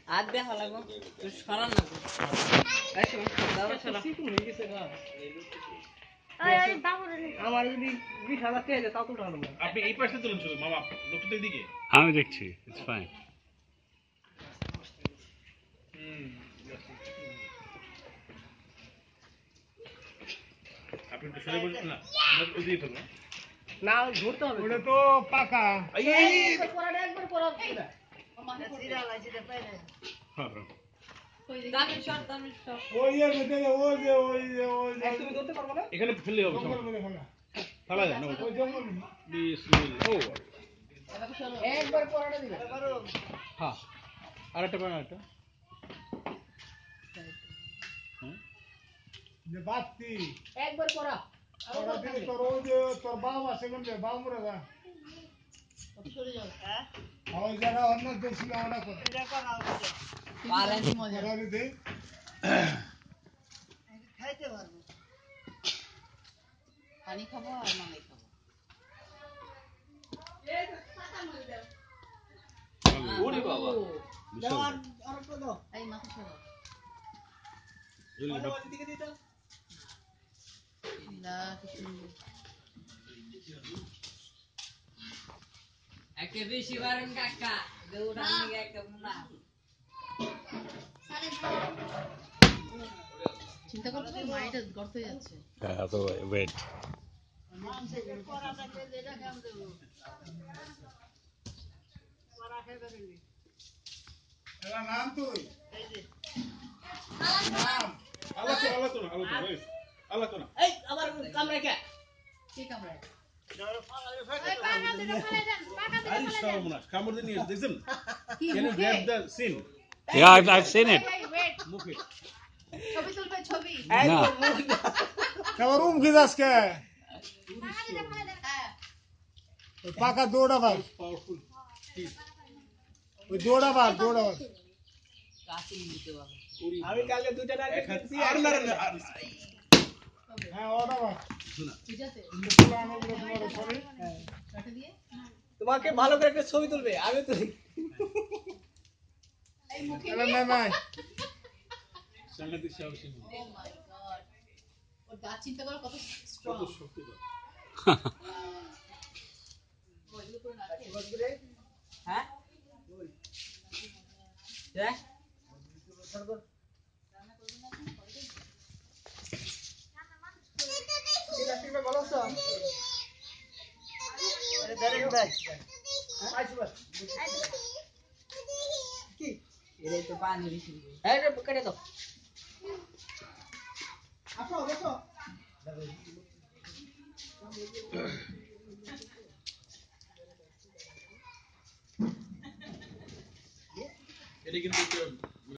হাত দেখা লাগবো তুই সরান না আমার যদি 20,000 টাকা তাও তো উঠানো না। আপনি এই পাশে তুলুন শুধু মামা, লোকটা তো এদিকে। আমি দেখছি, ইটস ফাইন। আপনি একটু সরে বসুন না, ওদিকে থাকুন। না ধরতে হবে ওটা তো পাকা। একবার পড়া একবার পড়া জিরা লাইজিতে পাইরে দামি শট ওই এর ভিতরে ওই যে তুমি ধরতে পারবে না এখানে ফেললে হবে জঙ্গল মনে হয় না। ফালা যায় না। ওই জঙ্গল বিসমিল্লাহ। ও একবার পড়াটা দিবে হ্যাঁ, আরেকটা করেন, আরেকটা। যে বাতি একবার পড়া ওরা দিলে তোর ওই যে তোর বাম আছে কোন বাম মরে যা সরে যাও ওই জায়গা অন্য দেশি আমরা করে এটা করা পারেন মজা ওরা দিতে খাইতে পারবো পানি খাবো আর মালাই খাবো ওরে বাবা, দাও আর একটু দাও এই মাথা সরো জলদি দাও। দিকে দিতে না কিছু একে বেশি বারেন কাকা দেউড়া নিয়ে একটা মুনা চিন্তা করছো মাইটা গর্ত হয়ে যাচ্ছে হ্যাঁ, তো ওয়েট। এরা নাম তুই আল্লাহ তো, আল্লাহ তো না, আল্লাহ তো না, আল্লাহ তো না। এই আবার কামড়া কে কি কামড়া আরে সর্বনাশ, কামড় দিয়ে নিয়ে এসে, দেখছেন? Can you grab the sin? Yeah, I've seen it. মুখে। ছবি তুলবে ছবি না, কেমন রুম কি আজকে ওই পাকা দৌড়া ভাই Powerful. ওই দৌড়া ভাই দৌড়া ভাই কাছে নিতে হবে আমি কালকে দুইটা টার্গেট দিয়েছি, আর না না। হ্যাঁ ওটা ভাই বুঝাতে সরি কাটে দিয়ে তোমাকে ভালো করে একটা ছবি তুলবে, আমি তুলি। এই মুখে না ভাই সাংঘাতিক সাহসী মানুষ। ও মাই গড ওর গা চিন্তা করো কত স্ট্রং কত শক্তিধর। বইগুলো করে রাখে হ্যাঁ দেখ ভালো আছো? কি এটাই তো পানি বেশি হ্যাঁ কেটে দাও। আসো বসো এটা কিন্তু